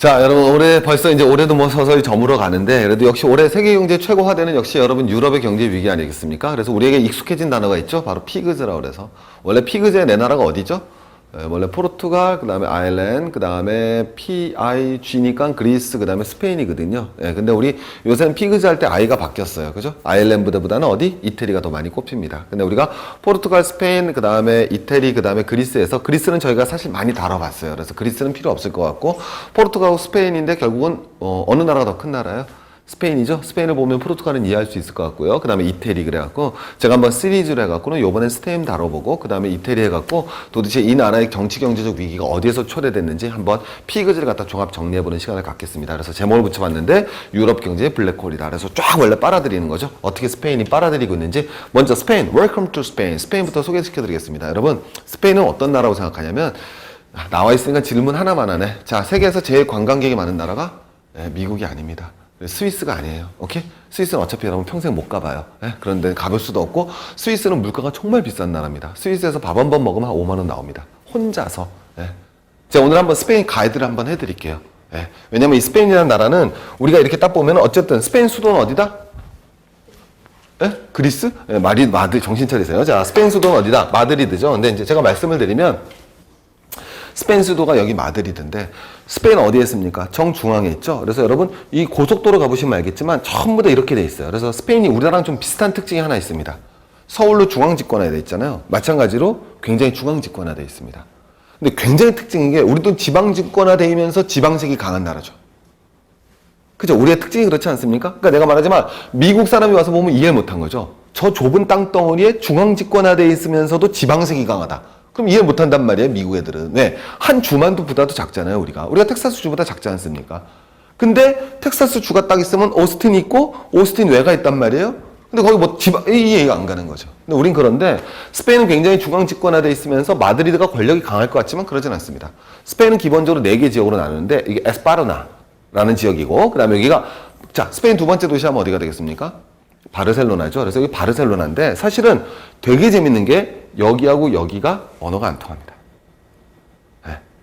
자, 여러분, 올해 벌써 이제 올해도 뭐 서서히 저물어 가는데, 그래도 역시 올해 세계 경제 최고 화제는 역시 여러분 유럽의 경제 위기 아니겠습니까? 그래서 우리에게 익숙해진 단어가 있죠? 바로 피그즈라고 그래서. 원래 피그즈의 내 나라가 어디죠? 원래 포르투갈, 그 다음에 아일랜드, 그 다음에 PIG니까 그리스, 그 다음에 스페인이거든요. 근데 우리 요새는 피그즈 할 때 I가 바뀌었어요. 그죠? 아일랜드보다는 어디? 이태리가 더 많이 꼽힙니다. 근데 우리가 포르투갈, 스페인, 그 다음에 이태리, 그 다음에 그리스에서 그리스는 저희가 사실 많이 다뤄봤어요. 그래서 그리스는 필요 없을 것 같고 포르투갈하고 스페인인데 결국은 어느 나라가 더 큰 나라예요? 스페인이죠. 스페인을 보면 포르투갈은 이해할 수 있을 것 같고요. 그 다음에 이태리 그래갖고 제가 한번 시리즈로 해갖고는 요번엔 스페인 다뤄보고 그 다음에 이태리 해갖고 도대체 이 나라의 정치 경제적 위기가 어디에서 초래됐는지 한번 피그즈를 갖다 종합 정리해보는 시간을 갖겠습니다. 그래서 제목을 붙여봤는데 유럽 경제의 블랙홀이다. 그래서 쫙 원래 빨아들이는 거죠. 어떻게 스페인이 빨아들이고 있는지 먼저 스페인, Welcome to Spain. 스페인부터 소개시켜드리겠습니다. 여러분 스페인은 어떤 나라라고 생각하냐면 나와 있으니까 질문 하나만 하네. 자, 세계에서 제일 관광객이 많은 나라가 미국이 아닙니다. 스위스가 아니에요. 오케이? 스위스는 어차피 여러분 평생 못 가봐요. 그런데 가볼 수도 없고 스위스는 물가가 정말 비싼 나라입니다. 스위스에서 밥 한 번 먹으면 한 5만 원 나옵니다. 혼자서. 제가 오늘 한번 스페인 가이드를 한번 해드릴게요. 왜냐면 이 스페인이라는 나라는 우리가 이렇게 딱 보면 어쨌든 스페인 수도는 어디다? 그리스? 마드리드 정신 차리세요. 자, 스페인 수도는 어디다? 마드리드죠. 근데 이제 제가 말씀을 드리면 스페인 수도가 여기 마드리드인데 스페인 어디에 있습니까? 정중앙에 있죠. 그래서 여러분 이 고속도로 가보시면 알겠지만 전부 다 이렇게 돼 있어요. 그래서 스페인이 우리나라랑 좀 비슷한 특징이 하나 있습니다. 서울로 중앙 집권화돼 있잖아요. 마찬가지로 굉장히 중앙 집권화돼 있습니다. 근데 굉장히 특징인 게 우리도 지방 집권화되면서 지방색이 강한 나라죠. 그죠? 우리의 특징이 그렇지 않습니까? 그러니까 내가 말하지만 미국 사람이 와서 보면 이해를 못한 거죠. 저 좁은 땅덩어리에 중앙 집권화돼 있으면서도 지방색이 강하다. 그럼 이해 못한단 말이에요, 미국 애들은. 왜? 한 주만도 보다도 작잖아요, 우리가. 우리가 텍사스 주보다 작지 않습니까? 근데 텍사스 주가 딱 있으면 오스틴이 있고 오스틴 외가 있단 말이에요. 근데 거기 뭐 이해가 안 가는 거죠. 근데 우린 그런데 스페인은 굉장히 중앙 집권화돼 있으면서 마드리드가 권력이 강할 것 같지만 그러진 않습니다. 스페인은 기본적으로 4개 지역으로 나누는데 이게 에스파르나라는 지역이고 그다음에 여기가 자, 스페인 두 번째 도시 하면 어디가 되겠습니까? 바르셀로나죠. 그래서 여기 바르셀로나인데 사실은 되게 재밌는 게 여기하고 여기가 언어가 안 통합니다.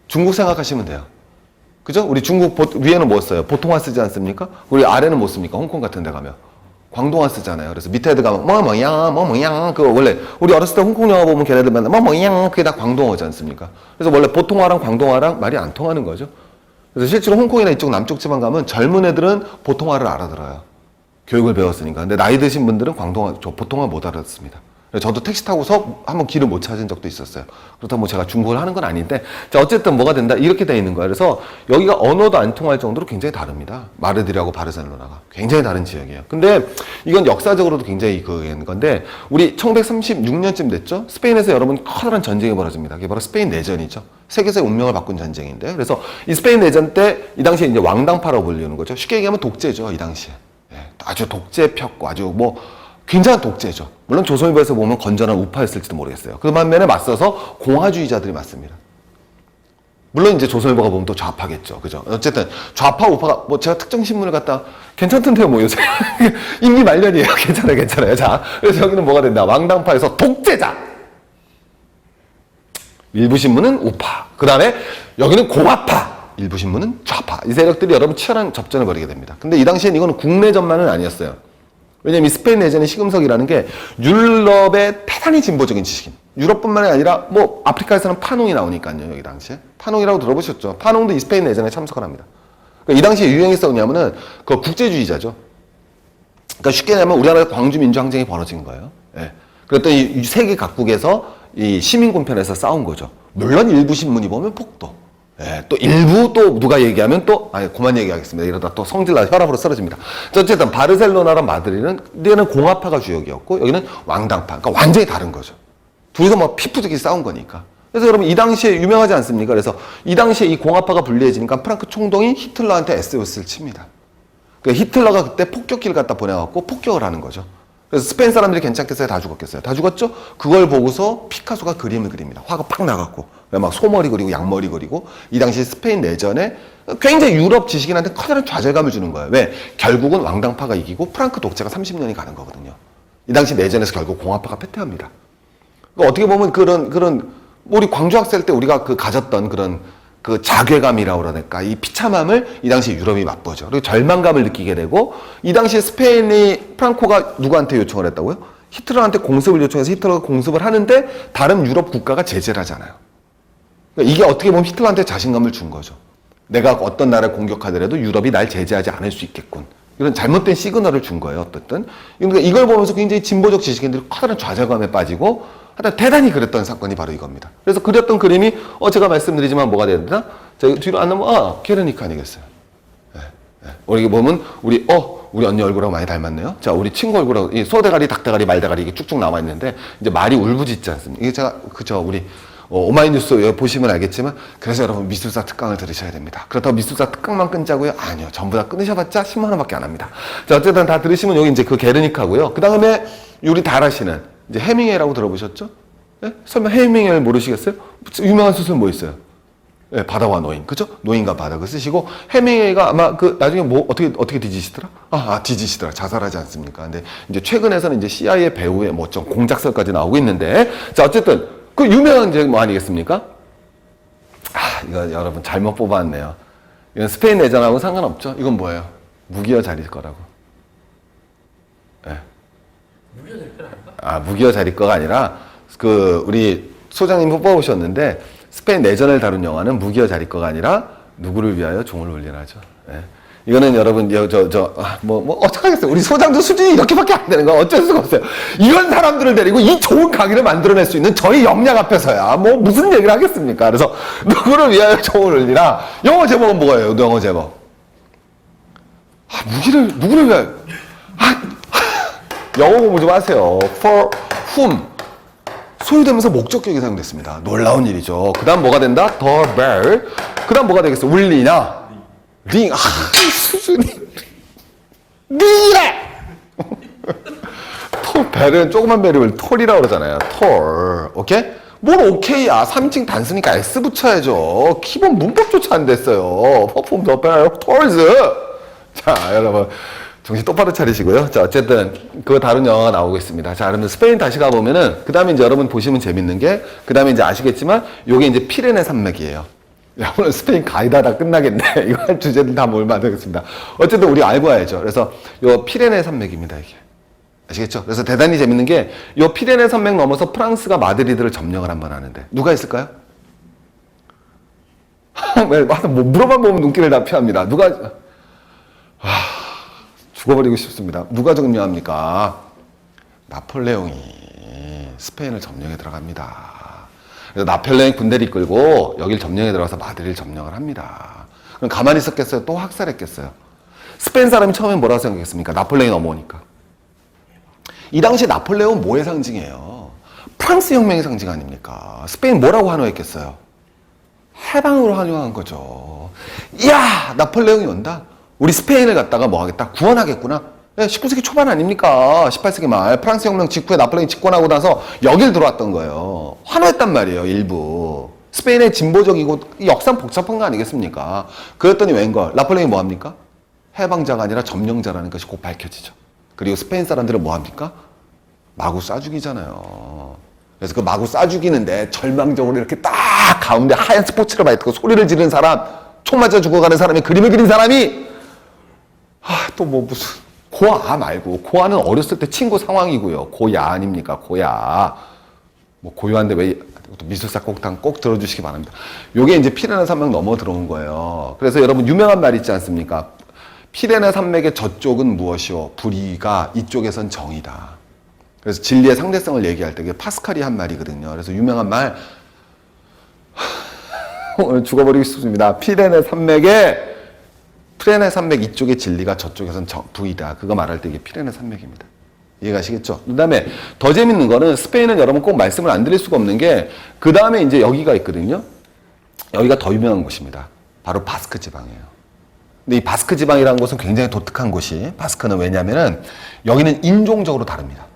중국 생각하시면 돼요. 그죠? 우리 중국 위에는 뭐 써요? 보통화 쓰지 않습니까? 우리 아래는 뭐 씁니까? 홍콩 같은 데 가면. 광동화 쓰잖아요. 그래서 밑에 애들 가면 뭐야 그거 원래 우리 어렸을 때 홍콩 영화 보면 걔네들 맨날 뭐야 그게 다 광동어지 않습니까? 그래서 원래 보통화랑 광동화랑 말이 안 통하는 거죠. 그래서 실제로 홍콩이나 이쪽 남쪽 지방 가면 젊은 애들은 보통화를 알아들어요. 교육을 배웠으니까. 근데 나이 드신 분들은 보통화 못 알아듣습니다. 저도 택시 타고서 한번 길을 못 찾은 적도 있었어요. 그렇다고 뭐 제가 중국어를 하는 건 아닌데, 자, 어쨌든 뭐가 된다? 이렇게 돼 있는 거예요. 그래서 여기가 언어도 안 통할 정도로 굉장히 다릅니다. 마드리드하고 바르셀로나가. 굉장히 다른 지역이에요. 근데 이건 역사적으로도 굉장히 그인 건데, 우리 1936년쯤 됐죠? 스페인에서 여러분 커다란 전쟁이 벌어집니다. 그게 바로 스페인 내전이죠. 세계사의 운명을 바꾼 전쟁인데, 그래서 이 스페인 내전 때 이 당시에 이제 왕당파라고 불리는 거죠. 쉽게 얘기하면 독재죠, 이 당시에. 아주 독재 폈고 아주 뭐 굉장한 독재죠. 물론 조선일보에서 보면 건전한 우파였을지도 모르겠어요. 그 반면에 맞서서 공화주의자들이 맞습니다. 물론 이제 조선일보가 보면 또 좌파겠죠. 그죠? 어쨌든 좌파 우파가 뭐 제가 특정 신문을 갖다 괜찮던데요, 뭐 요새 임기 말년이에요. 괜찮아요. 자, 그래서 여기는 뭐가 된다? 왕당파에서 독재자. 일부 신문은 우파. 그 다음에 여기는 공화파. 일부 신문은 좌파. 이 세력들이 여러분 치열한 접전을 벌이게 됩니다. 근데 이 당시엔 이거는 국내전만은 아니었어요. 왜냐면 이 스페인 내전의 시금석이라는 게 유럽의 대단히 진보적인 지식인. 유럽뿐만이 아니라 뭐 아프리카에서는 파농이 나오니까요. 여기 당시에. 파농이라고 들어보셨죠? 파농도 이 스페인 내전에 참석을 합니다. 그러니까 이 당시에 유행했었던 뭐냐면은 그 국제주의자죠. 그러니까 쉽게 얘기하면 우리나라의 광주민주항쟁이 벌어진 거예요. 그랬더니 이 세계 각국에서 이 시민군편에서 싸운 거죠. 물론 일부 신문이 보면 폭도. 또 일부 또 누가 얘기하면 또 그만 얘기하겠습니다. 이러다 또 성질나 혈압으로 쓰러집니다. 어쨌든 바르셀로나랑 마드리드는 얘는 공화파가 주역이었고 여기는 왕당파. 그러니까 완전히 다른 거죠. 둘이서 뭐 피부지게 싸운 거니까. 그래서 여러분 이 당시에 유명하지 않습니까? 그래서 이 당시에 이 공화파가 불리해지니까 프랑크 총독이 히틀러한테 SOS를 칩니다. 그러니까 히틀러가 그때 폭격기를 갖다 보내갖고 폭격을 하는 거죠. 그래서 스페인 사람들이 괜찮겠어요? 다 죽었겠어요? 다 죽었죠? 그걸 보고서 피카소가 그림을 그립니다. 화가 팍 나갔고. 막 소머리 그리고 양머리 그리고 이 당시 스페인 내전에 굉장히 유럽 지식인한테 커다란 좌절감을 주는 거예요. 왜? 결국은 왕당파가 이기고 프랑크 독재가 30년이 가는 거거든요. 이 당시 내전에서 결국 공화파가 패퇴합니다. 그러니까 어떻게 보면 그런 우리 광주학생 때 우리가 가졌던 그런 그 자괴감이라고 그러니까 이 비참함을 이 당시 유럽이 맛보죠. 그리고 절망감을 느끼게 되고 이 당시 스페인이 프랑코가 누구한테 요청을 했다고요? 히틀러한테 공습을 요청해서 히틀러가 공습을 하는데 다른 유럽 국가가 제재를 하잖아요. 그러니까 이게 어떻게 보면 히틀러한테 자신감을 준 거죠. 내가 어떤 나라를 공격하더라도 유럽이 날 제재하지 않을 수 있겠군. 이런 잘못된 시그널을 준 거예요. 어떻든. 그러니까 이걸 보면서 굉장히 진보적 지식인들이 커다란 좌절감에 빠지고 하여튼 대단히 그랬던 사건이 바로 이겁니다. 그래서 그렸던 그림이 제가 말씀드리지만 뭐가 돼야 되나? 자, 뒤로 안 나면 게르니카 아니겠어요. 우리 보면 우리 언니 얼굴하고 많이 닮았네요. 자, 우리 친구 얼굴하고 이 소대가리, 닭대가리, 말대가리 이게 쭉쭉 나와 있는데 이제 말이 울부짖지 않습니까? 이게 제가 그죠 우리 오마이뉴스 보시면 알겠지만 그래서 여러분 미술사 특강을 들으셔야 됩니다. 그렇다고 미술사 특강만 끊자고요? 아니요. 전부 다 끊으셔봤자 10만 원밖에 안 합니다. 자, 어쨌든 다 들으시면 여기 이제 그 게르니카고요. 그 다음에 우리 다 아시는 이제 해밍웨이라고 들어보셨죠? 네? 설마 해밍웨이를 모르시겠어요? 유명한 소설 뭐 있어요? 네, 바다와 노인, 그죠? 노인과 바다 그 쓰시고 해밍웨이가 아마 그 나중에 뭐 어떻게 뒤지시더라? 뒤지시더라. 자살하지 않습니까? 근데 이제 최근에서는 이제 CIA 배우의 뭐 좀 공작설까지 나오고 있는데 자 어쨌든 그 유명한 이제 뭐 아니겠습니까? 이거 여러분 잘못 뽑아왔네요. 이건 스페인 내전하고 상관없죠? 이건 뭐예요? 무기여 자리 거라고. 네. 무기여 자리 거 아닌가? 무기여 자리 거가 아니라 그 우리 소장님 뽑아오셨는데 스페인 내전을 다룬 영화는 무기여 자리 거가 아니라 누구를 위하여 종을 울리나죠. 네. 이거는 여러분 어떡하겠어요. 우리 소장도 수준이 이렇게밖에 안 되는 거 어쩔 수가 없어요. 이런 사람들을 데리고 이 좋은 강의를 만들어낼 수 있는 저희 역량 앞에서야 뭐 무슨 얘기를 하겠습니까. 그래서 누구를 위하여 종을 울리나 영어 제목은 뭐예요? 영어 제목 누구를 위하여 영어 공부 좀 하세요. For whom 소유되면서 목적격이 사용됐습니다. 놀라운 일이죠. 그 다음 뭐가 된다? The bell. 그 다음 뭐가 되겠어? 울리나? 링. 수준이. 링이래! 벨은 조그만 벨을 톨이라고 그러잖아요. 톨. 오케이? 뭘 오케이야. 3인칭 단수니까 S 붙여야죠. 기본 문법조차 안 됐어요. Perform the bell. Tolls. 자, 여러분. 정신 똑바로 차리시고요. 자, 어쨌든, 그거 다른 영화가 나오고 있습니다. 자, 여러분, 스페인 다시 가보면은, 그 다음에 이제 여러분 보시면 재밌는 게, 그 다음에 이제 아시겠지만, 요게 이제 피레네 산맥이에요. 야, 오늘 스페인 가이다 다 끝나겠네. 이거 할 주제는 다 뭘 만들겠습니다. 어쨌든 우리 알고 와야죠. 그래서 요 피레네 산맥입니다, 이게. 아시겠죠? 그래서 대단히 재밌는 게, 요 피레네 산맥 넘어서 프랑스가 마드리드를 점령을 한번 하는데, 누가 있을까요? 뭐 물어만 보면 눈길을 다 피합니다. 죽어버리고 싶습니다. 누가 점령합니까? 나폴레옹이 스페인을 점령해 들어갑니다. 그래서 나폴레옹이 군대를 이끌고 여길 점령해 들어가서 마드리드를 점령을 합니다. 그럼 가만히 있었겠어요? 또 학살했겠어요? 스페인 사람이 처음에 뭐라고 생각했습니까? 나폴레옹이 넘어오니까. 이 당시 나폴레옹은 뭐의 상징이에요? 프랑스 혁명의 상징 아닙니까? 스페인 뭐라고 환호했겠어요? 해방으로 환호한 거죠. 이야! 나폴레옹이 온다? 우리 스페인을 갖다가 뭐 하겠다? 구원하겠구나? 19세기 초반 아닙니까? 18세기 말. 프랑스 혁명 직후에 나폴레옹이 집권하고 나서 여길 들어왔던 거예요. 환호했단 말이에요, 일부. 스페인의 진보적이고 역사 복잡한 거 아니겠습니까? 그랬더니 웬걸? 나폴레옹이 뭐 합니까? 해방자가 아니라 점령자라는 것이 곧 밝혀지죠. 그리고 스페인 사람들은 뭐 합니까? 마구 쏴 죽이잖아요. 그래서 그 마구 쏴 죽이는데 절망적으로 이렇게 딱 가운데 하얀 스포츠를 입고 소리를 지르는 사람, 총 맞아 죽어가는 사람이 그림을 그린 사람이 또 뭐 무슨 고아 말고 고아는 어렸을 때 친구 상황이고요. 고야 아닙니까? 고야. 뭐 고요한데 왜 미술사 꼭 들어주시기 바랍니다. 요게 이제 피레네 산맥 넘어 들어온 거예요. 그래서 여러분 유명한 말 있지 않습니까? 피레네 산맥의 저쪽은 무엇이오? 불의가 이쪽에선 정의다. 그래서 진리의 상대성을 얘기할 때 그게 파스칼이 한 말이거든요. 그래서 유명한 말 오늘 죽어버리고 싶습니다. 피레네 산맥 이쪽의 진리가 저쪽에선 부이다. 그거 말할 때 이게 피레네 산맥입니다. 이해가시겠죠? 그 다음에 더 재밌는 거는 스페인은 여러분 꼭 말씀을 안 드릴 수가 없는 게 그 다음에 이제 여기가 있거든요. 여기가 더 유명한 곳입니다. 바로 바스크 지방이에요. 근데 이 바스크 지방이라는 곳은 굉장히 독특한 곳이 바스크는 왜냐면은 여기는 인종적으로 다릅니다.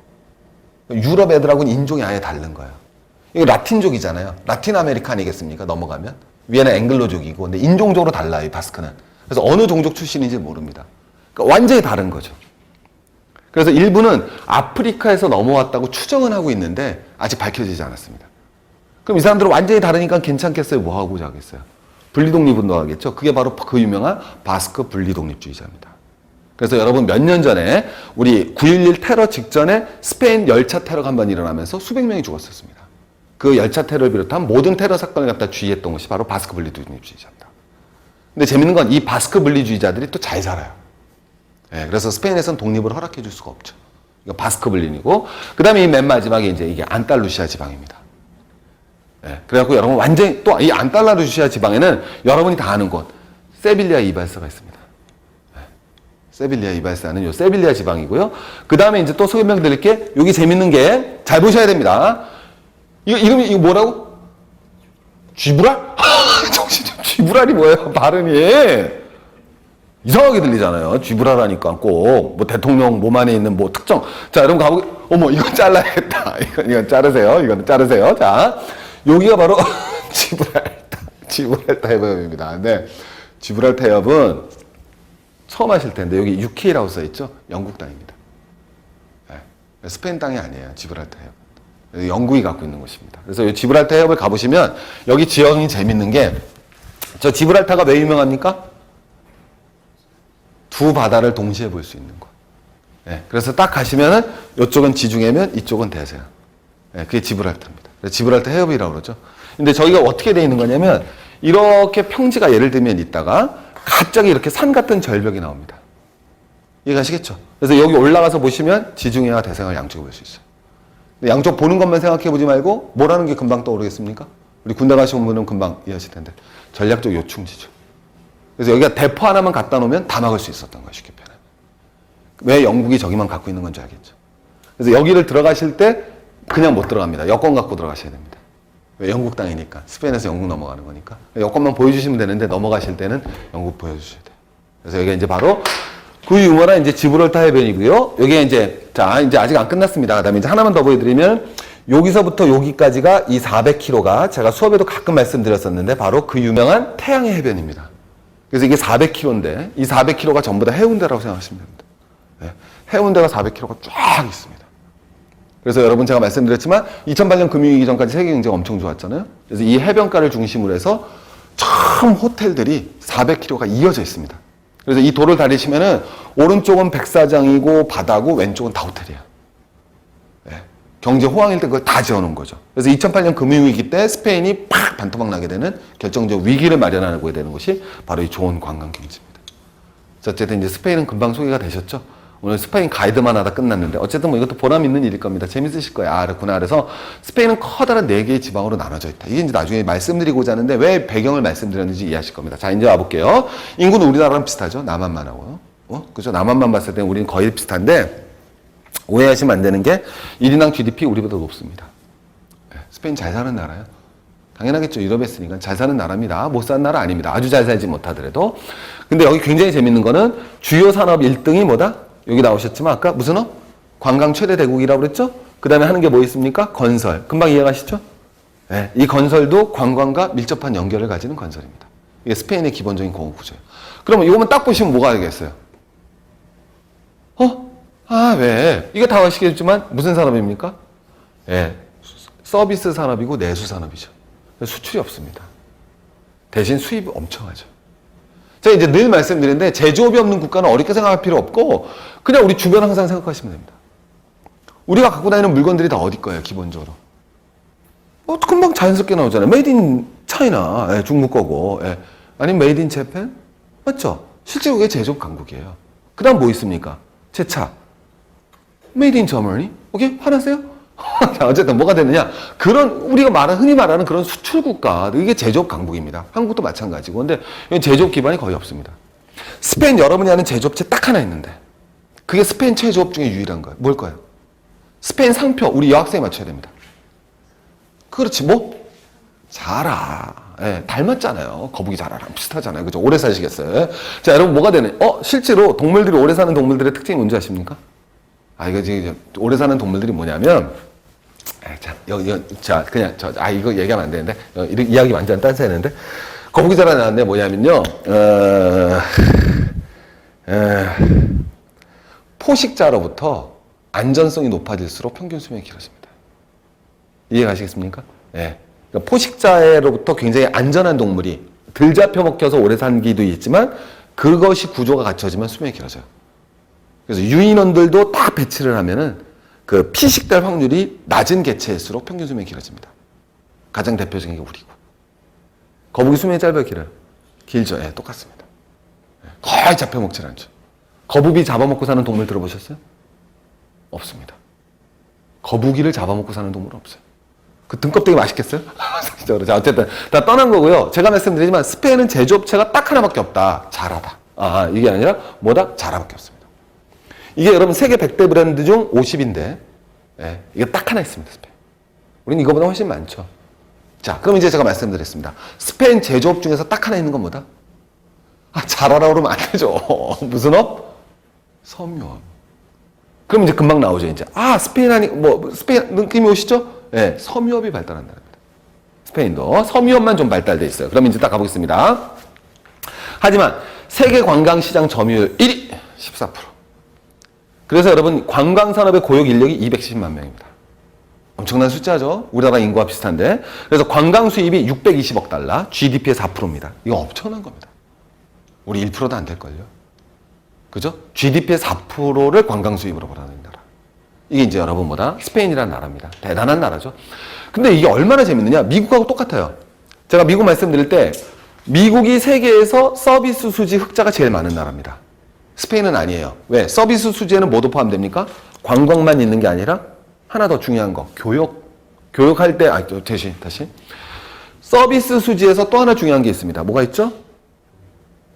유럽 애들하고는 인종이 아예 다른 거예요. 이거 라틴족이잖아요. 라틴 아메리카 아니겠습니까? 넘어가면. 위에는 앵글로족이고 근데 인종적으로 달라요, 이 바스크는. 그래서 어느 종족 출신인지 모릅니다. 그러니까 완전히 다른 거죠. 그래서 일부는 아프리카에서 넘어왔다고 추정은 하고 있는데 아직 밝혀지지 않았습니다. 그럼 이 사람들은 완전히 다르니까 괜찮겠어요? 뭐 하고자 하겠어요? 분리독립운동하겠죠. 그게 바로 그 유명한 바스크 분리독립주의자입니다. 그래서 여러분 몇 년 전에 우리 9.11 테러 직전에 스페인 열차 테러가 한 번 일어나면서 수백 명이 죽었었습니다. 그 열차 테러를 비롯한 모든 테러 사건을 갖다 주의했던 것이 바로 바스크 분리독립주의자입니다. 근데 재밌는 건 이 바스크 분리주의자들이 또 잘 살아요. 예, 그래서 스페인에서는 독립을 허락해 줄 수가 없죠. 이거 바스크 분린이고, 그 다음에 이 맨 마지막에 이제 이게 안달루시아 지방입니다. 예, 그래갖고 여러분 완전히 또 이 안달루시아 지방에는 여러분이 다 아는 곳, 세빌리아 이발사가 있습니다. 예, 세빌리아 이발사는 요 세빌리아 지방이고요. 그 다음에 이제 또 설명드릴게, 여기 재밌는 게 잘 보셔야 됩니다. 이름이 이거 뭐라고? 쥐브랄? 정신 좀, 쥐브랄이 뭐예요? 발음이. 이상하게 들리잖아요. 쥐브랄하니까 꼭, 뭐 대통령 몸 안에 있는 뭐 특정. 자, 여러분 가보게. 어머, 이건 잘라야겠다. 이건 자르세요. 이건 자르세요. 자, 여기가 바로 지브랄타 해협입니다. 근데 지브랄타 해협은 처음 하실 텐데, 여기 UK라고 써있죠? 영국 땅입니다. 네. 스페인 땅이 아니에요. 지브랄타 해협. 영국이 갖고 있는 곳입니다. 그래서 이 지브랄타 해협을 가보시면 여기 지형이 재밌는 게, 저 지브랄타가 왜 유명합니까? 두 바다를 동시에 볼 수 있는 곳. 예, 그래서 딱 가시면은 이쪽은 지중해면 이쪽은 대서양. 예, 그게 지브랄타입니다. 지브랄타 해협이라고 그러죠. 근데 저희가 어떻게 돼 있는 거냐면 이렇게 평지가 예를 들면 있다가 갑자기 이렇게 산 같은 절벽이 나옵니다. 이해가시겠죠? 그래서 여기 올라가서 보시면 지중해와 대서양을 양쪽에 볼 수 있어요. 근데 양쪽 보는 것만 생각해 보지 말고 뭐라는 게 금방 떠오르겠습니까? 우리 군대 가시는 분은 금방 이해하실 텐데 전략적 요충지죠. 그래서 여기가 대포 하나만 갖다 놓으면 다 막을 수 있었던 거예요. 쉽게 표현하면. 왜 영국이 저기만 갖고 있는 건지 알겠죠. 그래서 여기를 들어가실 때 그냥 못 들어갑니다. 여권 갖고 들어가셔야 됩니다. 왜? 영국 땅이니까. 스페인에서 영국 넘어가는 거니까. 여권만 보여주시면 되는데 넘어가실 때는 영국 보여주셔야 돼요. 그래서 여기가 이제 바로 그 유명한 이제 지브랄타 해변이고요. 여기가 이제, 자, 이제 아직 안 끝났습니다. 그 다음에 이제 하나만 더 보여드리면 여기서부터 여기까지가 이 400km가 제가 수업에도 가끔 말씀드렸었는데 바로 그 유명한 태양의 해변입니다. 그래서 이게 400km인데 이 400km가 전부 다 해운대라고 생각하시면 됩니다. 네. 해운대가 400km가 쫙 있습니다. 그래서 여러분 제가 말씀드렸지만 2008년 금융위기 전까지 세계 경제가 엄청 좋았잖아요. 그래서 이 해변가를 중심으로 해서 참 호텔들이 400km가 이어져 있습니다. 그래서 이 도를 다니시면은 오른쪽은 백사장이고 바다고 왼쪽은 다 호텔이에요. 네. 경제 호황일 때 그걸 다 지어놓은 거죠. 그래서 2008년 금융위기 때 스페인이 팍 반토막 나게 되는 결정적 위기를 마련하게 되는 것이 바로 이 좋은 관광 경제입니다. 어쨌든 이제 스페인은 금방 소개가 되셨죠? 오늘 스페인 가이드만 하다 끝났는데 어쨌든 뭐 이것도 보람 있는 일일 겁니다. 재밌으실 거예요. 아, 그렇구나. 그래서 스페인은 커다란 4개의 지방으로 나눠져 있다. 이게 이제 나중에 말씀드리고자 하는데 왜 배경을 말씀드렸는지 이해하실 겁니다. 자, 이제 와볼게요. 인구는 우리나라랑 비슷하죠? 남한만 하고요. 그죠? 남한만 봤을 때 우리는 거의 비슷한데 오해하시면 안 되는 게 1인당 GDP 우리보다 높습니다. 스페인 잘 사는 나라예요. 당연하겠죠. 유럽에 있으니까 잘 사는 나라입니다. 못 사는 나라 아닙니다. 아주 잘 살지 못하더라도. 근데 여기 굉장히 재밌는 거는 주요 산업 1등이 뭐다? 여기 나오셨지만 아까 무슨 관광 최대 대국이라고 그랬죠? 그 다음에 하는 게 뭐 있습니까? 건설. 금방 이해가시죠? 네, 이 건설도 관광과 밀접한 연결을 가지는 건설입니다. 이게 스페인의 기본적인 공업 구조예요. 그러면 이거만 딱 보시면 뭐가 알겠어요? 왜? 이게 다 아시겠지만 무슨 산업입니까? 예, 서비스 산업이고 내수 산업이죠. 수출이 없습니다. 대신 수입이 엄청 하죠. 제가 이제 늘 말씀드리는데 제조업이 없는 국가는 어렵게 생각할 필요 없고 그냥 우리 주변 항상 생각하시면 됩니다. 우리가 갖고 다니는 물건들이 다 어디 거예요, 기본적으로? 금방 자연스럽게 나오잖아요. 메이드 인 차이나, 예, 중국 거고, 예. 아니면 메이드 인 재팬? 맞죠? 실제 그게 제조업 강국이에요. 그 다음 뭐 있습니까? 제 차. 메이드 인 저머니? 오케이? 화나세요? 자, 어쨌든 뭐가 되느냐? 그런, 우리가 흔히 말하는 그런 수출 국가, 이게 제조업 강국입니다. 한국도 마찬가지고. 근데 이건 제조업 기반이 거의 없습니다. 스페인 여러분이 아는 제조업체 딱 하나 있는데, 그게 스페인 제조업 중에 유일한 거예요. 뭘까요? 스페인 상표, 우리 여학생이 맞춰야 됩니다. 그렇지, 뭐? 자라. 예, 닮았잖아요. 거북이 자라랑 비슷하잖아요. 그죠? 오래 사시겠어요? 자, 여러분 뭐가 되는, 실제로 동물들이 오래 사는 동물들의 특징이 뭔지 아십니까? 이거 지금 오래 사는 동물들이 뭐냐면, 이거 얘기하면 안 되는데, 이야기 완전 딴새는데, 거북이 자라 나왔는데 뭐냐면요, 포식자로부터 안전성이 높아질수록 평균 수명이 길어집니다. 이해 가시겠습니까? 예. 그러니까 포식자로부터 굉장히 안전한 동물이 덜 잡혀 먹혀서 오래 산기도 있지만 그것이 구조가 갖춰지면 수명이 길어져요. 그래서 유인원들도 딱 배치를 하면은 그 피식될 확률이 낮은 개체일수록 평균 수명이 길어집니다. 가장 대표적인 게 우리고. 거북이 수명이 짧아요, 길어요? 길죠. 예, 똑같습니다. 거의 잡혀 먹질 않죠. 거북이 잡아먹고 사는 동물 들어보셨어요? 없습니다. 거북이를 잡아먹고 사는 동물은 없어요. 그 등껍데기 맛있겠어요? 자, 어쨌든 다 떠난 거고요. 제가 말씀드리지만 스페인은 제조업체가 딱 하나밖에 없다. 자라다. 아, 이게 아니라 뭐다? 자라밖에 없습니다. 이게 여러분 세계 100대 브랜드 중 50인데 예, 이게 딱 하나 있습니다. 스페인. 우리는 이거보다 훨씬 많죠. 자, 그럼 이제 제가 말씀드렸습니다. 스페인 제조업 중에서 딱 하나 있는 건 뭐다? 아, 자라라 그러면 안 되죠. 무슨 업? 섬유업. 그럼 이제 금방 나오죠, 이제. 아, 스페인 아니, 스페인 느낌이 오시죠? 예, 섬유업이 발달한답니다. 스페인도 섬유업만 좀 발달돼 있어요. 그럼 이제 딱 가보겠습니다. 하지만 세계 관광시장 점유율 1위, 14%. 그래서 여러분, 관광산업의 고용 인력이 210만 명입니다. 엄청난 숫자죠? 우리나라 인구와 비슷한데. 그래서 관광 수입이 620억 달러, GDP의 4%입니다. 이거 엄청난 겁니다. 우리 1%도 안 될걸요? 그죠? GDP의 4%를 관광 수입으로 벌어는 나라. 이게 이제 여러분보다 스페인이라는 나라입니다. 대단한 나라죠. 근데 이게 얼마나 재밌느냐? 미국하고 똑같아요. 제가 미국 말씀드릴 때, 미국이 세계에서 서비스 수지 흑자가 제일 많은 나라입니다. 스페인은 아니에요. 왜? 서비스 수지에는 뭐도 포함됩니까? 관광만 있는 게 아니라 하나 더 중요한 거, 교육할 때, 다시. 서비스 수지에서 또 하나 중요한 게 있습니다. 뭐가 있죠?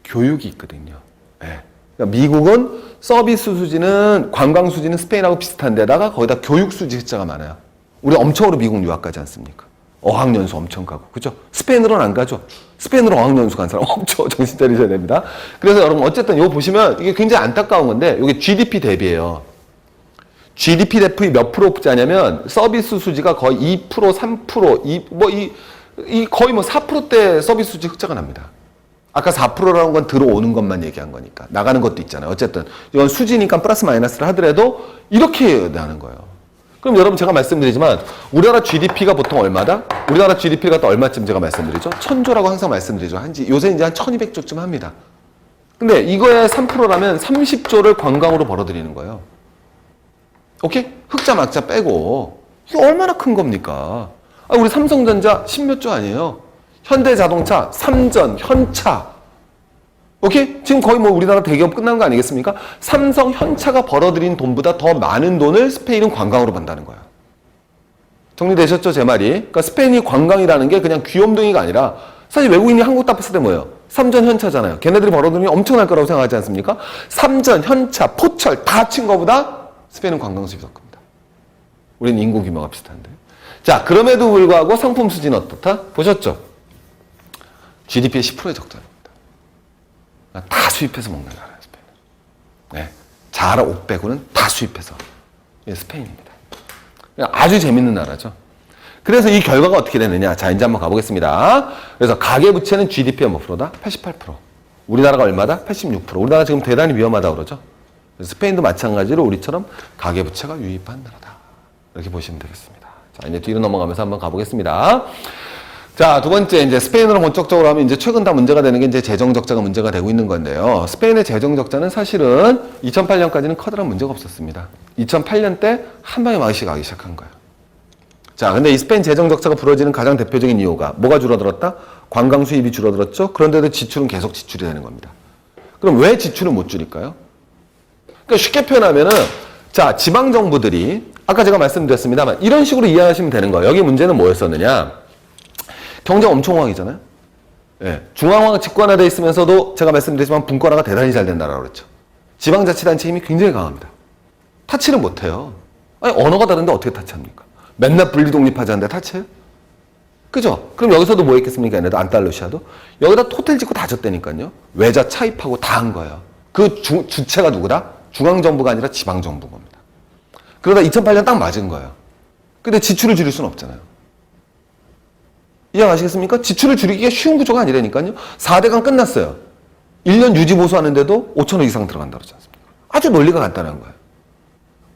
교육이 있거든요. 네. 그러니까 미국은 서비스 수지는, 관광 수지는 스페인하고 비슷한데다가 거기다 교육 수지 흑자가 많아요. 우리 엄청으로 미국 유학 가지 않습니까? 어학연수 엄청 가고, 그죠? 스페인으로는 안 가죠? 스페인으로 어학연수 간 사람 엄청 정신 차리셔야 됩니다. 그래서 여러분, 어쨌든 이거 보시면 이게 굉장히 안타까운 건데, 이게 GDP 대비예요. GDP 대비 몇 프로짜냐면, 서비스 수지가 거의 2%, 3%, 거의 4%대 서비스 수지 흑자가 납니다. 아까 4%라는 건 들어오는 것만 얘기한 거니까. 나가는 것도 있잖아요. 어쨌든, 이건 수지니까 플러스 마이너스를 하더라도 이렇게 나는 거예요. 그럼 여러분 제가 말씀드리지만 우리나라 GDP가 보통 얼마다? 우리나라 GDP가 또 얼마쯤 제가 말씀드리죠? 1000조라고 항상 말씀드리죠. 요새 이제 한 1200조쯤 합니다. 근데 이거에 3%라면 30조를 관광으로 벌어들이는 거예요. 오케이? 흑자 막자 빼고. 이거 얼마나 큰 겁니까? 아, 우리 삼성전자 10몇 조 아니에요? 현대자동차, 삼전, 현차. 오케이? 지금 거의 우리나라 대기업 끝난 거 아니겠습니까? 삼성, 현차가 벌어들인 돈보다 더 많은 돈을 스페인은 관광으로 번다는 거야. 정리되셨죠? 제 말이. 그러니까 스페인이 관광이라는 게 그냥 귀염둥이가 아니라 사실 외국인이 한국 딱 봤을 때 뭐예요? 삼전, 현차잖아요. 걔네들이 벌어들이면 엄청날 거라고 생각하지 않습니까? 삼전, 현차, 포철 다 합친 거보다 스페인은 관광 수입이 더 큽니다. 우리는 인구 규모가 비슷한데. 자, 그럼에도 불구하고 상품 수지는 어떻다? 보셨죠? GDP의 10%의 적자입니다. 다 수입해서 먹는 나라예요, 스페인은. 네. 자라 옷 빼고는 다 수입해서. 이게 스페인입니다. 아주 재밌는 나라죠. 그래서 이 결과가 어떻게 되느냐. 자, 이제 한번 가보겠습니다. 그래서 가계부채는 GDP의 몇 프로다? 88%. 우리나라가 얼마다? 86%. 우리나라 지금 대단히 위험하다고 그러죠. 스페인도 마찬가지로 우리처럼 가계부채가 유입한 나라다. 이렇게 보시면 되겠습니다. 자, 이제 뒤로 넘어가면서 한번 가보겠습니다. 자, 두 번째, 이제 스페인으로 본격적으로 하면 이제 최근 다 문제가 되는 게 이제 재정적자가 문제가 되고 있는 건데요. 스페인의 재정적자는 사실은 2008년까지는 커다란 문제가 없었습니다. 2008년 때 한 방에 마이시 가기 시작한 거예요. 자, 근데 이 스페인 재정적자가 부러지는 가장 대표적인 이유가 뭐가 줄어들었다? 관광 수입이 줄어들었죠? 그런데도 지출은 계속 지출이 되는 겁니다. 그럼 왜 지출을 못 줄일까요? 그러니까 쉽게 표현하면은, 자, 지방정부들이, 아까 제가 말씀드렸습니다만, 이런 식으로 이해하시면 되는 거예요. 여기 문제는 뭐였었느냐? 경제가 엄청 호황이잖아요. 예, 중앙화 집권화되어 있으면서도 제가 말씀드렸지만 분권화가 대단히 잘 된다라고 그랬죠. 지방자치단체 힘이 굉장히 강합니다. 타치를 못해요. 아니, 언어가 다른데 어떻게 타치합니까? 맨날 분리독립하자는데 타치해요? 그죠? 그럼 여기서도 뭐 있겠습니까? 얘네도 안달루시아도? 여기다 호텔 짓고 다 졌다니까요. 외자 차입하고 다 한 거예요. 그 주체가 누구다? 중앙정부가 아니라 지방정부인 겁니다. 그러다 2008년 딱 맞은 거예요. 근데 지출을 줄일 수는 없잖아요. 이해하시겠습니까? 지출을 줄이기가 쉬운 구조가 아니라니까요. 4대강 끝났어요. 1년 유지보수 하는데도 5천억 이상 들어간다고 그러지 않습니까? 아주 논리가 간단한 거예요.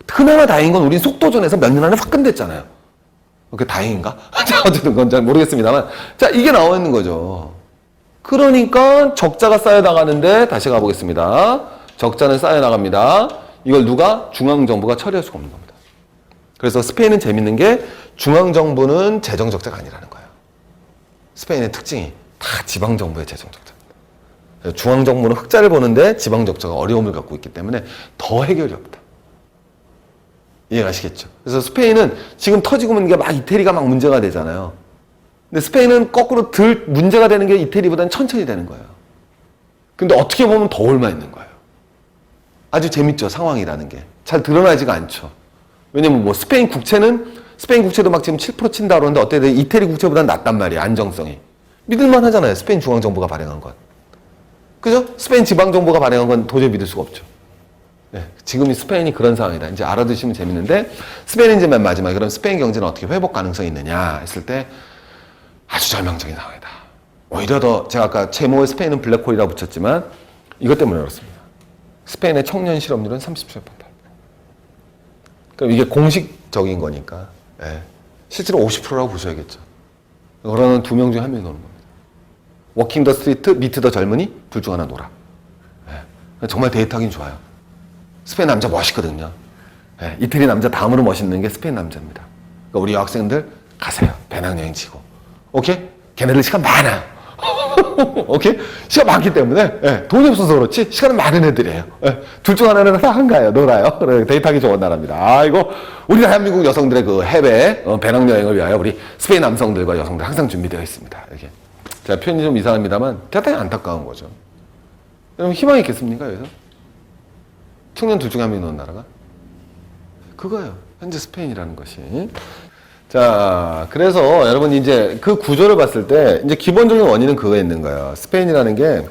그나마 다행인 건 우린 속도전에서 몇 년 안에 확 끝냈잖아요. 그게 다행인가? 어쨌든 그건 잘 모르겠습니다만. 자, 이게 나와 있는 거죠. 그러니까 적자가 쌓여나가는데 다시 가보겠습니다. 적자는 쌓여나갑니다. 이걸 누가? 중앙정부가 처리할 수가 없는 겁니다. 그래서 스페인은 재밌는 게 중앙정부는 재정적자가 아니라는 거예요. 스페인의 특징이 다 지방정부의 재정적자입니다. 중앙정부는 흑자를 보는데 지방적자가 어려움을 갖고 있기 때문에 더 해결이 없다. 이해가시겠죠? 그래서 스페인은 지금 터지고 있는 게 막 이태리가 막 문제가 되잖아요. 근데 스페인은 거꾸로 덜 문제가 되는 게 이태리보다는 천천히 되는 거예요. 근데 어떻게 보면 더 옮아 있는 거예요. 아주 재밌죠, 상황이라는 게. 잘 드러나지가 않죠. 왜냐면 뭐 스페인 국채도 막 지금 7% 친다 그러는데 어때? 이태리 국채보다는 낫단 말이에요, 안정성이. 믿을만 하잖아요, 스페인 중앙정부가 발행한 건. 그죠? 스페인 지방정부가 발행한 건 도저히 믿을 수가 없죠. 네, 지금이 스페인이 그런 상황이다. 이제 알아두시면 재밌는데, 스페인은 이제 맨 마지막에 그럼 스페인 경제는 어떻게 회복 가능성이 있느냐 했을 때 아주 절망적인 상황이다. 오히려 더 제가 아까 제목에 스페인은 블랙홀이라고 붙였지만 이것 때문에 그렇습니다. 스페인의 청년 실업률은 37%. 그럼 이게 공식적인 거니까 실제로 50%라고 보셔야겠죠. 그러는 2명 중에 1명이 노는 겁니다. 워킹 더 스트리트, 미트 더 젊은이, 둘 중 하나 놀아. 정말 데이트하긴 좋아요. 스페인 남자 멋있거든요. 이태리 남자 다음으로 멋있는 게 스페인 남자입니다. 그러니까 우리 여학생들 가세요. 배낭여행 치고. 오케이? 걔네들 시간 많아요. 오케이? 시간 많기 때문에 돈이 없어서 그렇지 시간은 많은 애들이에요. 둘 중 하나는 다 한가해요. 놀아요. 데이트하기 좋은 나라입니다. 아이고 우리 대한민국 여성들의 그 해외 배낭여행을 위하여 우리 스페인 남성들과 여성들 항상 준비되어 있습니다. 이렇게. 제가 표현이 좀 이상합니다만 대단히 안타까운 거죠. 여러분 희망이 있겠습니까? 여기서? 청년 둘 중에 한 명이 노는 나라가? 그거예요. 현재 스페인이라는 것이. 자, 그래서 여러분 이제 그 구조를 봤을 때 이제 기본적인 원인은 그거에 있는 거예요. 스페인이라는 게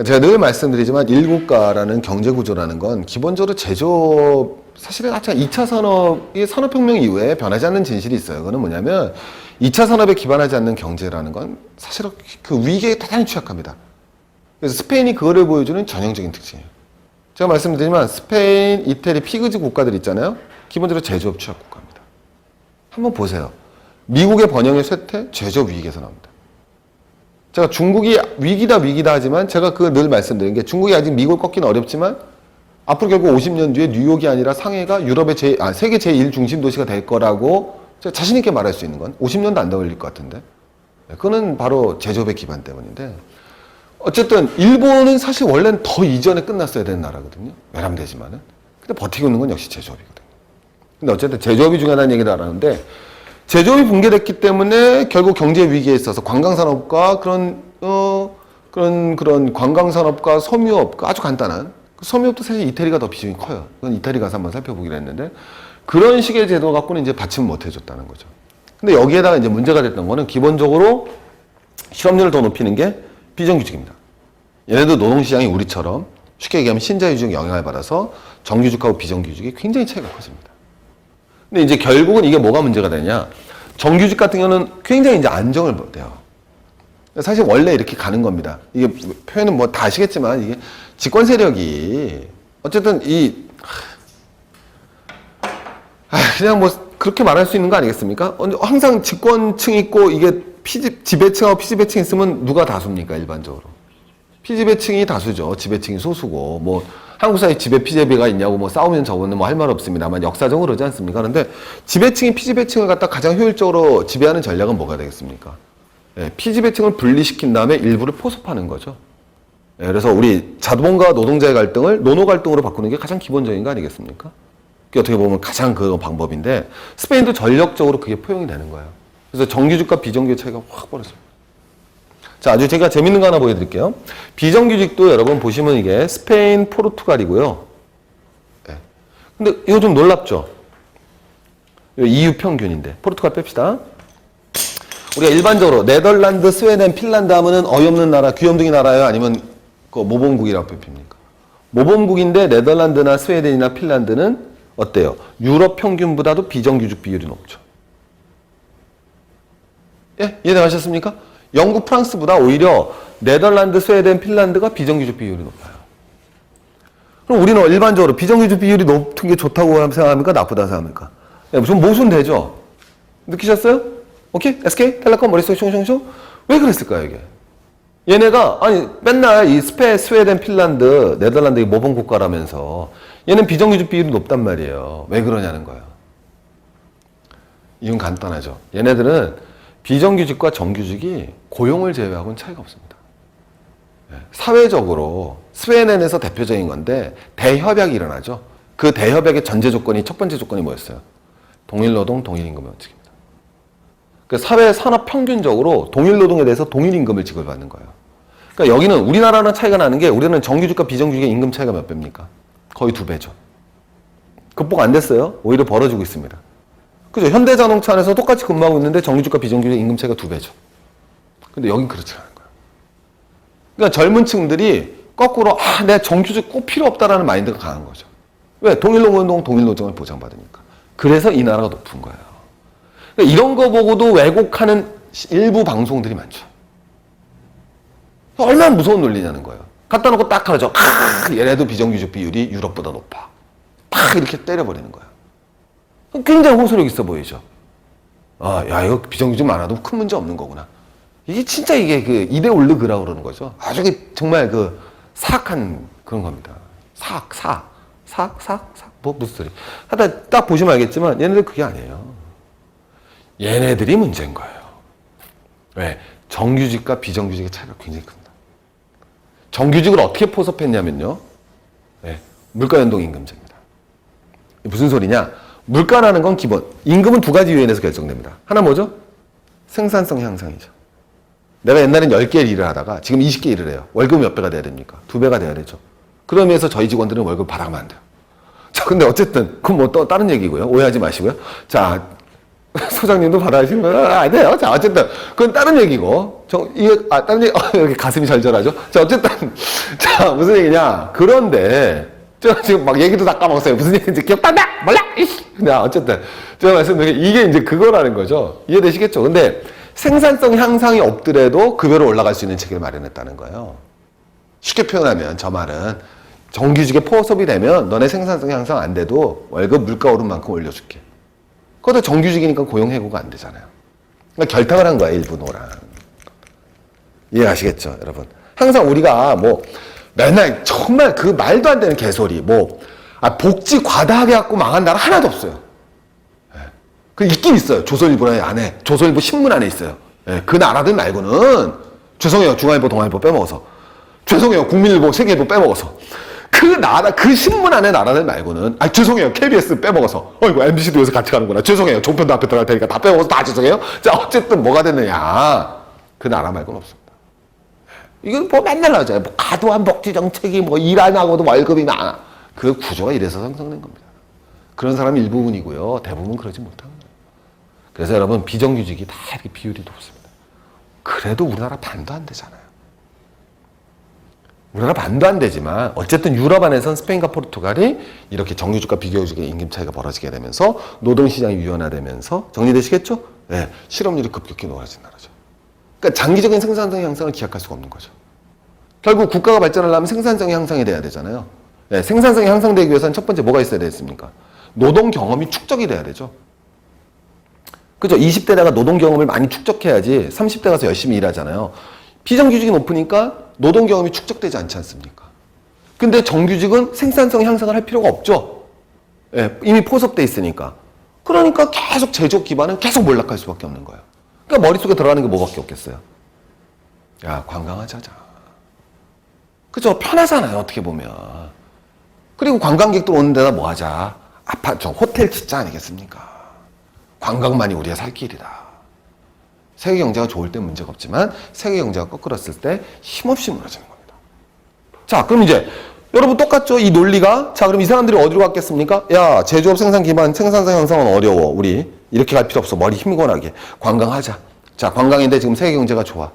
제가 늘 말씀드리지만 일국가라는 경제 구조라는 건 기본적으로 제조업 사실은 2차 산업이 산업혁명 이후에 변하지 않는 진실이 있어요. 그거는 뭐냐면 2차 산업에 기반하지 않는 경제라는 건 사실은 그 위기에 대단히 취약합니다. 그래서 스페인이 그거를 보여주는 전형적인 특징이에요. 제가 말씀드리지만 스페인, 이태리, 피그즈 국가들 있잖아요. 기본적으로 제조업 취약 국가입니다. 한번 보세요. 미국의 번영의 쇠퇴, 제조업 위기에서 나옵니다. 제가 중국이 위기다 하지만 제가 그 늘 말씀드린 게 중국이 아직 미국을 꺾기는 어렵지만 앞으로 결국 50년 뒤에 뉴욕이 아니라 상해가 유럽의 세계 제1 중심 도시가 될 거라고 제가 자신 있게 말할 수 있는 건 50년도 안 더 걸릴 것 같은데 그거는 바로 제조업의 기반 때문인데 어쨌든 일본은 사실 원래는 더 이전에 끝났어야 되는 나라거든요. 외람되지만은. 근데 버티고 있는 건 역시 제조업이거든요. 근데 어쨌든 제조업이 중요하다는 얘기를 알았는데 제조업이 붕괴됐기 때문에 결국 경제 위기에 있어서 관광산업과 그런 관광산업과 섬유업과 아주 간단한 섬유업도 사실 이태리가 더 비중이 커요. 그건 이태리 가서 한번 살펴보기로 했는데 그런 식의 제도 갖고는 이제 받침을 못 해줬다는 거죠. 근데 여기에다가 이제 문제가 됐던 거는 기본적으로 실업률을 더 높이는 게 비정규직입니다. 얘네도 노동시장이 우리처럼 쉽게 얘기하면 신자유주의 영향을 받아서 정규직하고 비정규직이 굉장히 차이가 커집니다. 근데 이제 결국은 이게 뭐가 문제가 되냐. 정규직 같은 경우는 굉장히 이제 안정을 못해요. 사실 원래 이렇게 가는 겁니다. 이게 표현은 뭐 다 아시겠지만 이게 집권 세력이 어쨌든 그냥 뭐 그렇게 말할 수 있는 거 아니겠습니까? 항상 집권층 있고 이게 지배층하고 피지배층 있으면 누가 다수입니까? 일반적으로. 피지배층이 다수죠. 지배층이 소수고 뭐 한국 사회 지배 피지배가 있냐고 뭐 싸우면 저거는 뭐 할 말 없습니다만 역사적으로 그러지 않습니까? 그런데 지배층이 피지배층을 갖다 가장 효율적으로 지배하는 전략은 뭐가 되겠습니까? 피지배층을 분리시킨 다음에 일부를 포섭하는 거죠. 그래서 우리 자본가와 노동자의 갈등을 노노 갈등으로 바꾸는 게 가장 기본적인 거 아니겠습니까? 그게 어떻게 보면 가장 그 방법인데 스페인도 전력적으로 그게 포용이 되는 거예요. 그래서 정규직과 비정규직 차이가 확 벌어집니다. 자, 아주 제가 재밌는 거 하나 보여드릴게요. 비정규직도 여러분 보시면 이게 스페인, 포르투갈이고요. 근데 이거 좀 놀랍죠? 이거 EU 평균인데. 포르투갈 뺍시다. 우리가 일반적으로 네덜란드, 스웨덴, 핀란드 하면은 어이없는 나라, 귀염둥이 나라예요? 아니면 그 모범국이라고 뺍니까? 모범국인데 네덜란드나 스웨덴이나 핀란드는 어때요? 유럽 평균보다도 비정규직 비율이 높죠. 이해되셨습니까? 영국, 프랑스보다 오히려 네덜란드, 스웨덴, 핀란드가 비정규직 비율이 높아요. 그럼 우리는 일반적으로 비정규직 비율이 높은 게 좋다고 생각합니까? 나쁘다고 생각합니까? 좀 모순되죠? 느끼셨어요? 오케이? SK? 텔레콤? 머릿속에 숑숑숑? 왜 그랬을까요, 이게? 얘네가 아니 맨날 이 스웨덴, 핀란드, 네덜란드 모범 국가라면서 얘는 비정규직 비율이 높단 말이에요. 왜 그러냐는 거예요. 이유는 간단하죠. 얘네들은 비정규직과 정규직이 고용을 제외하고는 차이가 없습니다. 사회적으로 스웨덴에서 대표적인 건데 대협약이 일어나죠. 그 대협약의 전제 조건이 첫 번째 조건이 뭐였어요? 동일노동, 동일임금의 원칙입니다. 그 사회 산업 평균적으로 동일노동에 대해서 동일임금을 지급받는 거예요. 그러니까 여기는 우리나라랑 차이가 나는 게 우리는 정규직과 비정규직의 임금 차이가 몇 배입니까? 거의 2배죠. 극복 안 됐어요. 오히려 벌어지고 있습니다. 그죠? 현대자동차 안에서 똑같이 근무하고 있는데 정규직과 비정규직의 임금 차이가 2배죠. 근데 여긴 그렇지 않은 거예요. 그러니까 젊은 층들이 거꾸로 내 정규직 꼭 필요 없다라는 마인드가 강한 거죠. 왜? 동일노동, 동일노동을 보장받으니까. 그래서 이 나라가 높은 거예요. 그러니까 이런 거 보고도 왜곡하는 일부 방송들이 많죠. 얼마나 무서운 논리냐는 거예요. 갖다 놓고 딱 하죠. 얘네도 비정규직 비율이 유럽보다 높아. 팍 이렇게 때려버리는 거예요. 굉장히 호소력 있어 보이죠. 야 이거 비정규직 많아도 큰 문제 없는 거구나. 이게 진짜 이게 그 이데올르그라고 그러는 거죠. 아주 정말 그 사악한 그런 겁니다. 사악. 뭐 무슨 소리. 하다 딱 보시면 알겠지만 얘네들 그게 아니에요. 얘네들이 문제인 거예요. 왜? 정규직과 비정규직의 차이가 굉장히 큽니다. 정규직을 어떻게 포섭했냐면요. 네, 물가연동임금제입니다. 무슨 소리냐? 물가라는 건 기본. 임금은 두 가지 요인에서 결정됩니다. 하나 뭐죠? 생산성 향상이죠. 내가 옛날엔 10개 일을 하다가 지금 20개 일을 해요. 월급이 몇 배가 돼야 됩니까? 2배가 돼야 되죠. 그러면서 저희 직원들은 월급 받아가면 안 돼요. 자, 근데 어쨌든 그건 뭐 또 다른 얘기고요. 오해하지 마시고요. 자, 소장님도 받아가시면 안 돼요. 자, 어쨌든 그건 다른 얘기고. 다른 얘기. 이렇게 가슴이 절절하죠. 자, 어쨌든 자, 무슨 얘기냐? 그런데 제가 지금 막 얘기도 다 까먹었어요. 무슨 얘기인지 기억난다? 몰라? 자, 어쨌든 제가 말씀드린 게 이게 이제 그거라는 거죠. 이해되시겠죠? 근데 생산성 향상이 없더라도 급여로 올라갈 수 있는 체계를 마련했다는 거예요. 쉽게 표현하면 저 말은 정규직에 포섭이 되면 너네 생산성 향상 안 돼도 월급 물가 오른 만큼 올려줄게. 그것도 정규직이니까 고용 해고가 안 되잖아요. 그러니까 결탁을 한 거야, 일본어랑. 이해하시겠죠, 여러분? 항상 우리가 뭐 맨날 정말 그 말도 안 되는 개소리, 복지 과다하게 갖고 망한 나라 하나도 없어요. 그 있긴 있어요. 조선일보 안에, 조선일보 신문 안에 있어요. 그 나라들 말고는 죄송해요, 중앙일보, 동아일보 빼먹어서. 죄송해요, 국민일보, 세계일보 빼먹어서. 그 나라, 그 신문 안에 나라들 말고는, 죄송해요, KBS 빼먹어서. 이거 MBC도 여기서 같이 가는구나. 죄송해요, 종편도 앞에 들어갈 테니까 다 빼먹어서 다 죄송해요. 자, 어쨌든 뭐가 됐느냐. 그 나라 말고는 없습니다. 이건 뭐 맨날 나오잖아요. 과도한 복지 정책이 일 안 하고도 월급이 많아. 그 구조가 이래서 형성된 겁니다. 그런 사람이 일부분이고요. 대부분 그러지 못한 거예요. 그래서 여러분, 비정규직이 다 이렇게 비율이 높습니다. 그래도 우리나라 반도 안 되잖아요. 우리나라 반도 안 되지만 어쨌든 유럽 안에서는 스페인과 포르투갈이 이렇게 정규직과 비정규직의 임금 차이가 벌어지게 되면서 노동시장이 유연화되면서 정리되시겠죠? 네, 실업률이 급격히 높아진 나라죠. 그러니까 장기적인 생산성 향상을 기약할 수가 없는 거죠. 결국 국가가 발전하려면 생산성이 향상이 돼야 되잖아요. 네, 생산성이 향상되기 위해서는 첫 번째 뭐가 있어야 되겠습니까? 노동 경험이 축적이 돼야 되죠. 그죠? 20대다가 노동 경험을 많이 축적해야지 30대 가서 열심히 일하잖아요. 비정규직이 높으니까 노동 경험이 축적되지 않지 않습니까? 근데 정규직은 생산성 향상을 할 필요가 없죠. 예, 이미 포섭돼 있으니까. 그러니까 계속 제조업 기반은 계속 몰락할 수밖에 없는 거예요. 그러니까 머릿속에 들어가는 게 뭐밖에 없겠어요. 야, 관광하자. 그죠? 편하잖아요, 어떻게 보면. 그리고 관광객들 오는 데다 뭐 하자? 아파트, 호텔 짓자 아니겠습니까? 관광만이 우리가 살 길이다. 세계 경제가 좋을 때 문제가 없지만 세계 경제가 거꾸렸을 때 힘없이 무너지는 겁니다. 자, 그럼 이제 여러분 똑같죠? 이 논리가. 자, 그럼 이 사람들이 어디로 갔겠습니까? 야, 제조업 생산 기반 생산성 향상은 어려워. 우리 이렇게 갈 필요 없어. 머리 힘건하게. 관광하자. 자, 관광인데 지금 세계 경제가 좋아.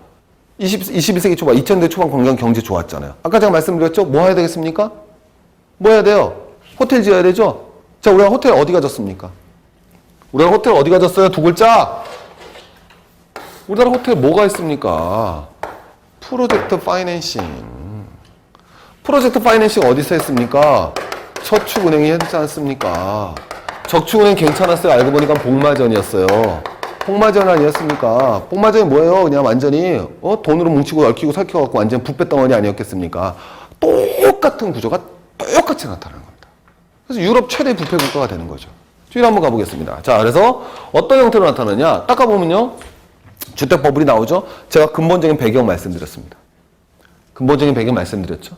21세기 초반, 2000대 초반 관광 경제 좋았잖아요. 아까 제가 말씀드렸죠? 뭐 해야 되겠습니까? 뭐 해야 돼요? 호텔 지어야 되죠? 자, 우리가 호텔 어디 가졌습니까? 우리나라 호텔 어디 가졌어요? 두 글자. 우리나라 호텔 뭐가 있습니까? 프로젝트 파이낸싱. 프로젝트 파이낸싱 어디서 했습니까? 저축은행이 했지 않습니까? 저축은행 괜찮았어요. 알고 보니까 복마전이었어요. 복마전 아니었습니까? 복마전이 뭐예요? 그냥 완전히 돈으로 뭉치고 얽히고 살켜갖고 완전 부패덩어리 아니었겠습니까? 똑같은 구조가 똑같이 나타나는 겁니다. 그래서 유럽 최대 부패 국가가 되는 거죠. 뒤로 한번 가보겠습니다. 자, 그래서 어떤 형태로 나타나냐? 딱 가보면요. 주택 버블이 나오죠? 제가 근본적인 배경 말씀드렸습니다. 근본적인 배경 말씀드렸죠?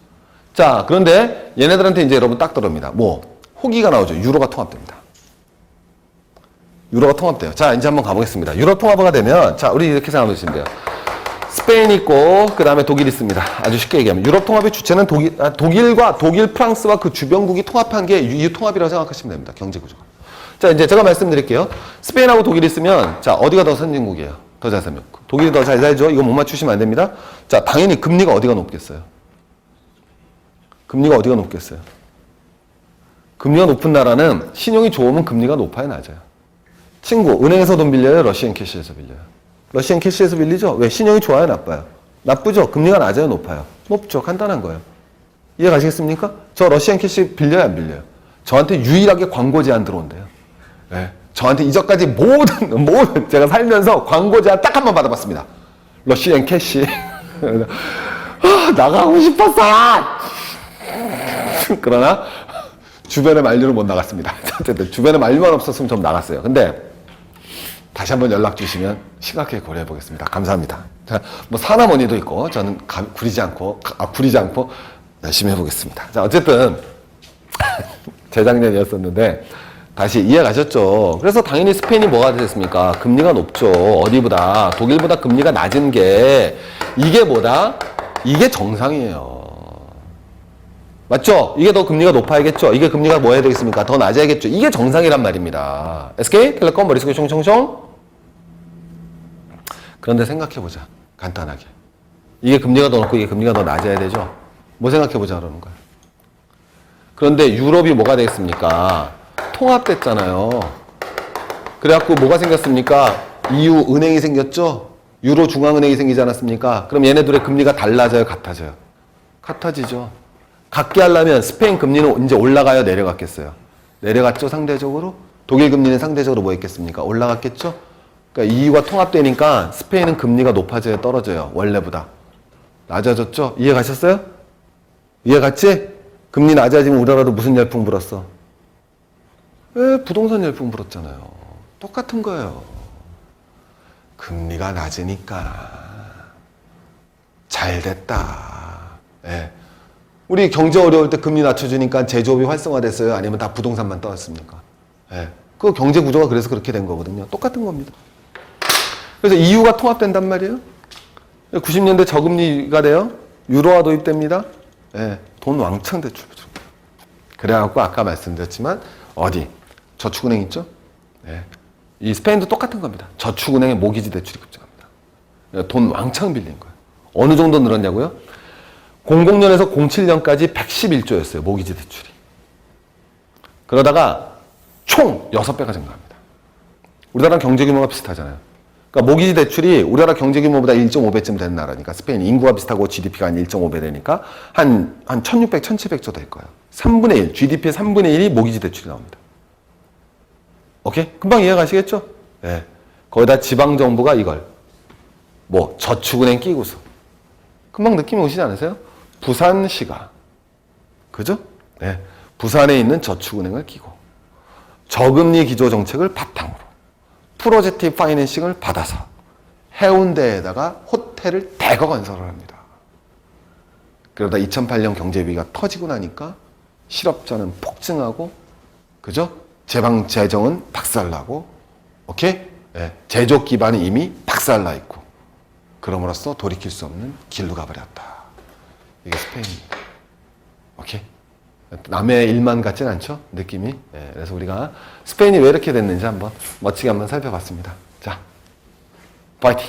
자, 그런데 얘네들한테 이제 여러분 딱 들어옵니다. 뭐? 호기가 나오죠. 유로가 통합됩니다. 유로가 통합돼요. 자, 이제 한번 가보겠습니다. 유로 통합가 되면, 자, 우리 이렇게 생각하시면 돼요. 스페인 있고, 그 다음에 독일 있습니다. 아주 쉽게 얘기하면. 유럽 통합의 주체는 독일, 프랑스와 그 주변국이 통합한 게 EU 통합이라고 생각하시면 됩니다. 경제구조가. 자, 이제 제가 말씀드릴게요. 스페인하고 독일이 있으면, 자, 어디가 더 선진국이에요? 더 잘 살면. 독일이 더 잘 살죠? 이거 못 맞추시면 안 됩니다. 자, 당연히 금리가 어디가 높겠어요? 금리가 어디가 높겠어요? 금리가 높은 나라는 신용이 좋으면 금리가 높아요, 낮아요? 친구, 은행에서 돈 빌려요? 러시안 캐시에서 빌려요? 러시안 캐시에서 빌리죠? 왜? 신용이 좋아요, 나빠요? 나쁘죠? 금리가 낮아요, 높아요? 높죠. 간단한 거예요. 이해 가시겠습니까? 저 러시안 캐시 빌려요, 안 빌려요? 저한테 유일하게 광고 제한 들어온대요. 네. 저한테 이전까지 모든 제가 살면서 광고 제한 딱 한 번 받아봤습니다. 러시안 캐시. 나가고 싶었어! 그러나 주변에 만류를 못 나갔습니다. 어쨌든 주변에 만류만 없었으면 좀 나갔어요. 근데 다시 한번 연락 주시면 심각하게 고려해 보겠습니다. 감사합니다. 자, 뭐 사나머니도 있고 저는 구리지 않고 열심히 해보겠습니다. 자, 어쨌든 재작년이었었는데 다시 이해 가셨죠? 그래서 당연히 스페인이 뭐가 됐습니까? 금리가 높죠. 어디보다 독일보다 금리가 낮은 게 이게 뭐다? 이게 정상이에요. 맞죠? 이게 더 금리가 높아야겠죠? 이게 금리가 뭐 해야 되겠습니까? 더 낮아야겠죠? 이게 정상이란 말입니다. SK텔레콤 머릿속에 총총총? 그런데 생각해보자. 간단하게. 이게 금리가 더 높고 이게 금리가 더 낮아야 되죠? 뭐 생각해보자 그러는 거야. 그런데 유럽이 뭐가 되겠습니까? 통합됐잖아요. 그래갖고 뭐가 생겼습니까? EU 은행이 생겼죠? 유로 중앙은행이 생기지 않았습니까? 그럼 얘네들의 금리가 달라져요? 같아져요? 같아지죠. 같게 하려면 스페인 금리는 이제 올라가요? 내려갔겠어요? 내려갔죠, 상대적으로? 독일 금리는 상대적으로 뭐 했겠습니까? 올라갔겠죠? 그러니까 EU가 통합되니까 스페인은 금리가 높아져요? 떨어져요? 원래보다? 낮아졌죠? 이해 가셨어요? 이해 갔지? 금리 낮아지면 우리나라도 무슨 열풍 불었어? 왜? 부동산 열풍 불었잖아요. 똑같은 거예요. 금리가 낮으니까 잘 됐다. 예. 우리 경제 어려울 때 금리 낮춰주니까 제조업이 활성화됐어요? 아니면 다 부동산만 떠왔습니까? 예. 그 경제 구조가 그래서 그렇게 된 거거든요. 똑같은 겁니다. 그래서 EU가 통합된단 말이에요. 90년대 저금리가 돼요. 유로화 도입됩니다. 예. 돈 왕창 대출해줘. 그래갖고 아까 말씀드렸지만 어디? 저축은행 있죠? 예. 이 스페인도 똑같은 겁니다. 저축은행의 모기지 대출이 급증합니다. 돈 왕창 빌린 거예요. 어느 정도 늘었냐고요? 00년에서 07년까지 111조였어요. 모기지 대출이. 그러다가 총 6배가 증가합니다. 우리나라랑 경제 규모가 비슷하잖아요. 그러니까 모기지 대출이 우리나라 경제 규모보다 1.5배쯤 되는 나라니까 스페인 인구가 비슷하고 GDP가 한 1.5배 되니까 한 1600, 1700조 될 거예요. 3분의 1, GDP의 3분의 1이 모기지 대출이 나옵니다. 오케이? 금방 이해 가시겠죠? 예. 거기다 지방정부가 이걸 뭐 저축은행 끼고서 금방 느낌이 오시지 않으세요? 부산시가 그죠? 예. 부산에 있는 저축은행을 끼고 저금리 기조 정책을 바탕으로 프로젝트 파이낸싱을 받아서 해운대에다가 호텔을 대거 건설을 합니다. 그러다 2008년 경제 위기가 터지고 나니까 실업자는 폭증하고 그죠? 재정은 박살나고 오케이? 예. 제조 기반이 이미 박살나 있고 그럼으로써 돌이킬 수 없는 길로 가버렸다. 이게 스페인입니다. 오케이? 남의 일만 같진 않죠? 느낌이. 예. 그래서 우리가 스페인이 왜 이렇게 됐는지 한번 멋지게 한번 살펴봤습니다. 자, 파이팅!